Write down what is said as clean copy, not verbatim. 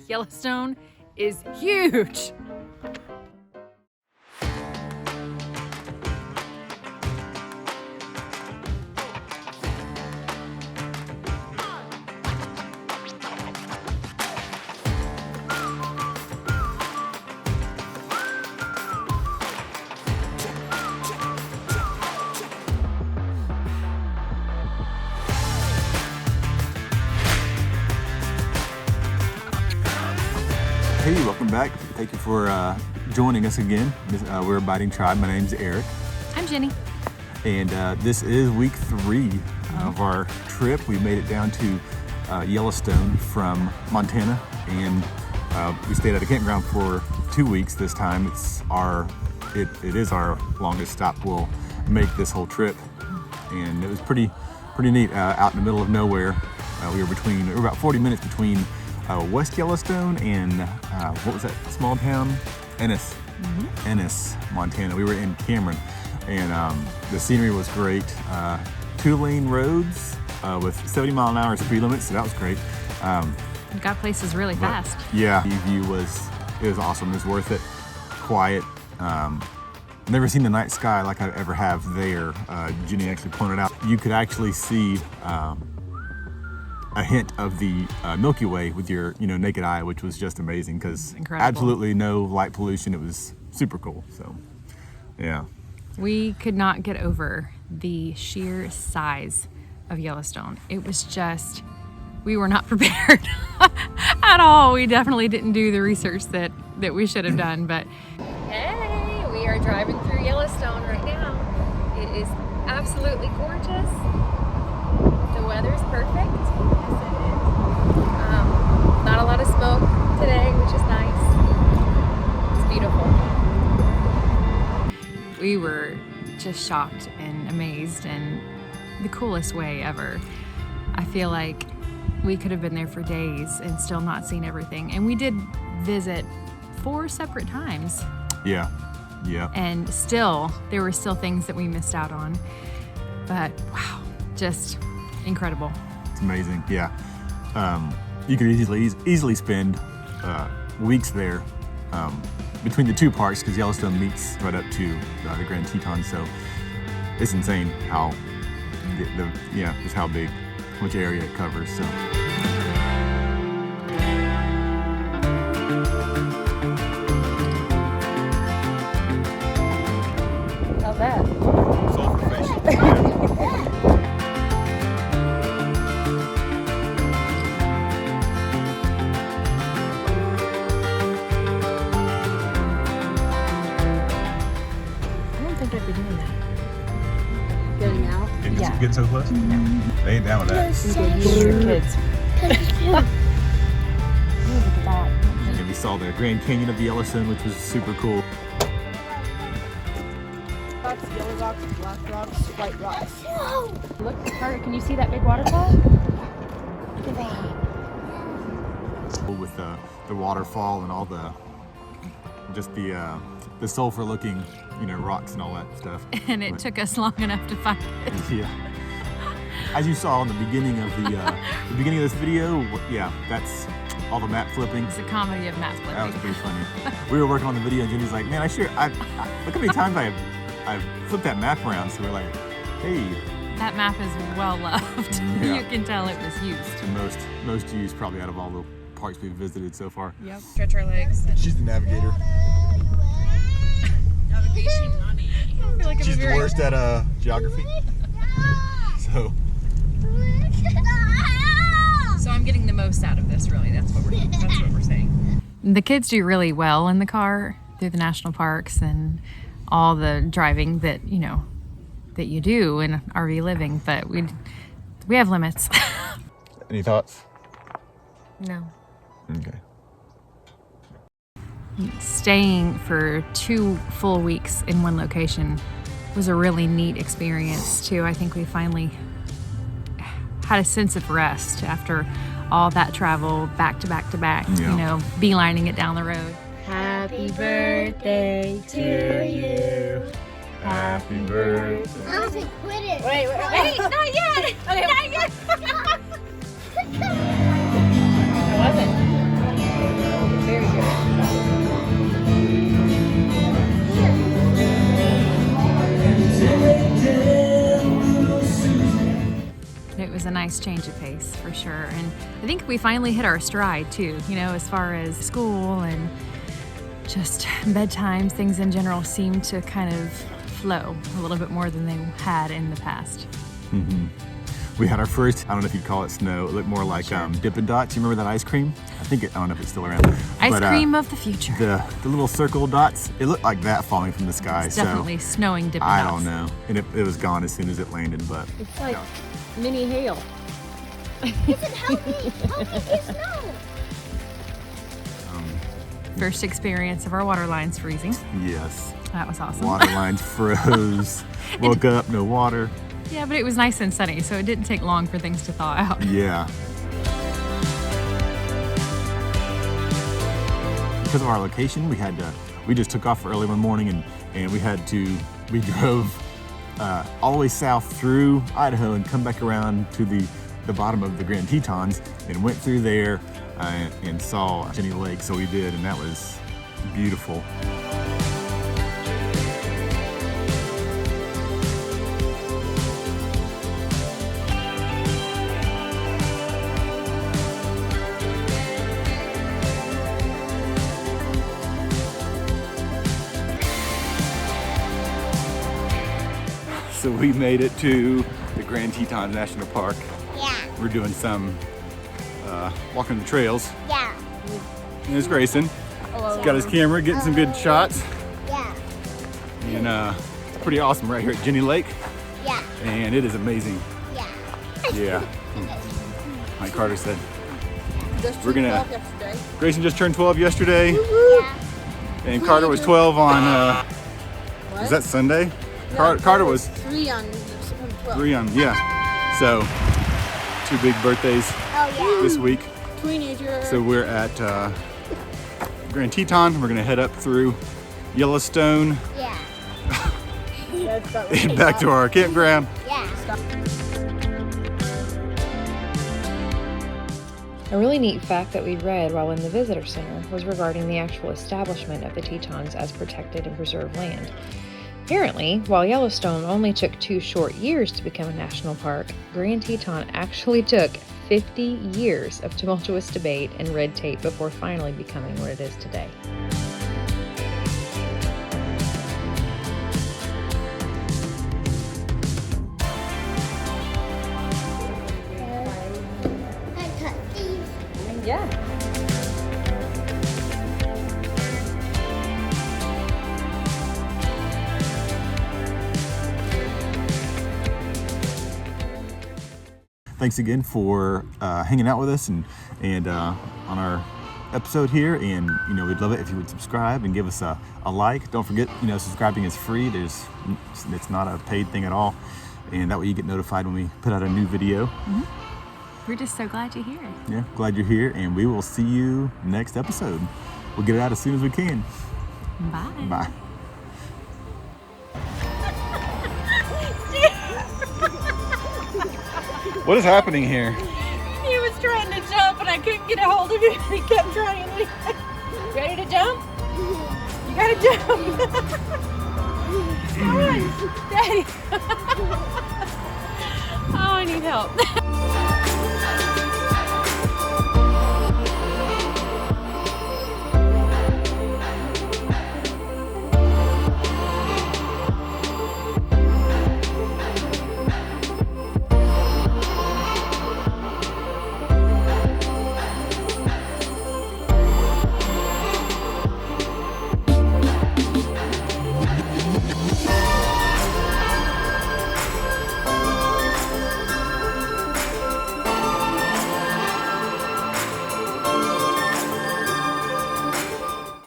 Yellowstone is huge. Hey, welcome back. Thank you for joining us again. We're Abiding Tribe. My name's Eric. I'm Ginny. And this is week 3 of our trip. We made it down to Yellowstone from Montana, and we stayed at a campground for 2 weeks this time. It is our longest stop we'll make this whole trip, and it was pretty neat. Out in the middle of nowhere, we were about 40 minutes between West Yellowstone and what was that small town? Ennis. Ennis, Montana. We were in Cameron, and the scenery was great. 2-lane roads with 70-mile-an-hour speed limits, so that was great. We got places really fast. Yeah, the view was awesome. It was worth it. Quiet. Never seen the night sky like I ever have there. Ginny actually pointed out you could actually see a hint of the Milky Way with your naked eye, which was just amazing because absolutely no light pollution. It was super cool. So yeah, we could not get over the sheer size of Yellowstone. It was just, we were not prepared at all. We definitely didn't do the research that we should have done. But hey, we are driving through Yellowstone right now. It is absolutely gorgeous. The weather's perfect. Not a lot of smoke today, which is nice. It's beautiful. We were just shocked and amazed in the coolest way ever. I feel like we could have been there for days and still not seen everything. And we did visit 4 separate times. Yeah. And still, there were still things that we missed out on. But wow, just incredible. It's amazing. Yeah. You could easily spend weeks there between the 2 parks, because Yellowstone meets right up to the Grand Teton. So it's insane how just how big, how much area it covers. So. How's that? Sulfur facial. Getting so close? They ain't down with that. Your kids. Look at that. And we saw the Grand Canyon of the Yellowstone, which was super cool. Rocks, yellow rocks, black rocks, white rocks. Look, Carter, can you see that big waterfall? With the waterfall and all the sulfur looking rocks and all that stuff. And it took us long enough to find it. Yeah. As you saw in the beginning of the beginning of this video, yeah, that's all the map flipping. It's a comedy of map flipping. That was pretty funny. We were working on the video, and Jenny's like, "Man, look how many times I've flipped that map around." So we're like, "Hey." That map is well loved. Yeah. You can tell it was used. The most used probably out of all the parks we've visited so far. Yep. Stretch our legs. She's the navigator. Navigation money. I feel like She's the worst at geography. So I'm getting the most out of this, really. That's what we're saying. The kids do really well in the car through the national parks and all the driving that that you do in RV living, but we have limits. any thoughts? No. Okay. Staying for 2 full weeks in one location was a really neat experience too. I think we finally had a sense of rest after all that travel back to back to back, Yeah. you know, beelining it down the road. Happy birthday to you. Happy birthday. Honestly, quit it. Wait, not yet. Okay. Not yet. It wasn't. Very It was a nice change of pace for sure. And I think we finally hit our stride too, you know, as far as school and just bedtimes, things in general seem to kind of flow a little bit more than they had in the past. We had our first, I don't know if you'd call it snow, it looked more like Dippin' Dots. You remember that ice cream? I think, I don't know if it's still around. Ice cream of the future. The little circle dots, it looked like that falling from the sky. It's definitely snowing Dippin' I Dots. don't know. And it was gone as soon as it landed, but. It's like mini hail. Help me get snow. First experience of our water lines freezing. Yes. That was awesome. Water lines froze. Woke up, no water. Yeah, but it was nice and sunny, so it didn't take long for things to thaw out. Yeah. Because of our location, we just took off early one morning and we drove all the way south through Idaho and come back around to the bottom of the Grand Tetons and went through there and saw Ginny Lake. So we did, and that was beautiful. So we made it to the Grand Teton National Park. Yeah. We're doing some walking the trails. Yeah. And there's Grayson. He's got his camera, getting some good shots. Yeah. And it's pretty awesome right here at Ginny Lake. Yeah. And it is amazing. Yeah. Yeah. Like Carter said. Just We're gonna- 12 yesterday. Grayson just turned 12 yesterday. Yeah. And Carter was 12 on, What? was that Sunday? No, Carter was 3 on September 12th. 3 on, yeah. So, 2 big birthdays Oh yeah. this week. Teenager. So we're at Grand Teton. We're gonna head up through Yellowstone Yeah. That's about and back to our campground. Yeah. A really neat fact that we read while in the visitor center was regarding the actual establishment of the Tetons as protected and preserved land. Apparently, while Yellowstone only took 2 short years to become a national park, Grand Teton actually took 50 years of tumultuous debate and red tape before finally becoming what it is today. I cut these. Yeah. Thanks again for hanging out with us and on our episode here. And we'd love it if you would subscribe and give us a like. Don't forget, subscribing is free. It's not a paid thing at all, and that way you get notified when we put out a new video. We're just so glad you're here. Yeah, glad you're here, and we will see you next episode. We'll get it out as soon as we can. Bye. Bye. What is happening here? He was trying to jump and I couldn't get a hold of him. He kept trying. Ready to jump? You gotta jump. Come on, Daddy. Oh, I need help.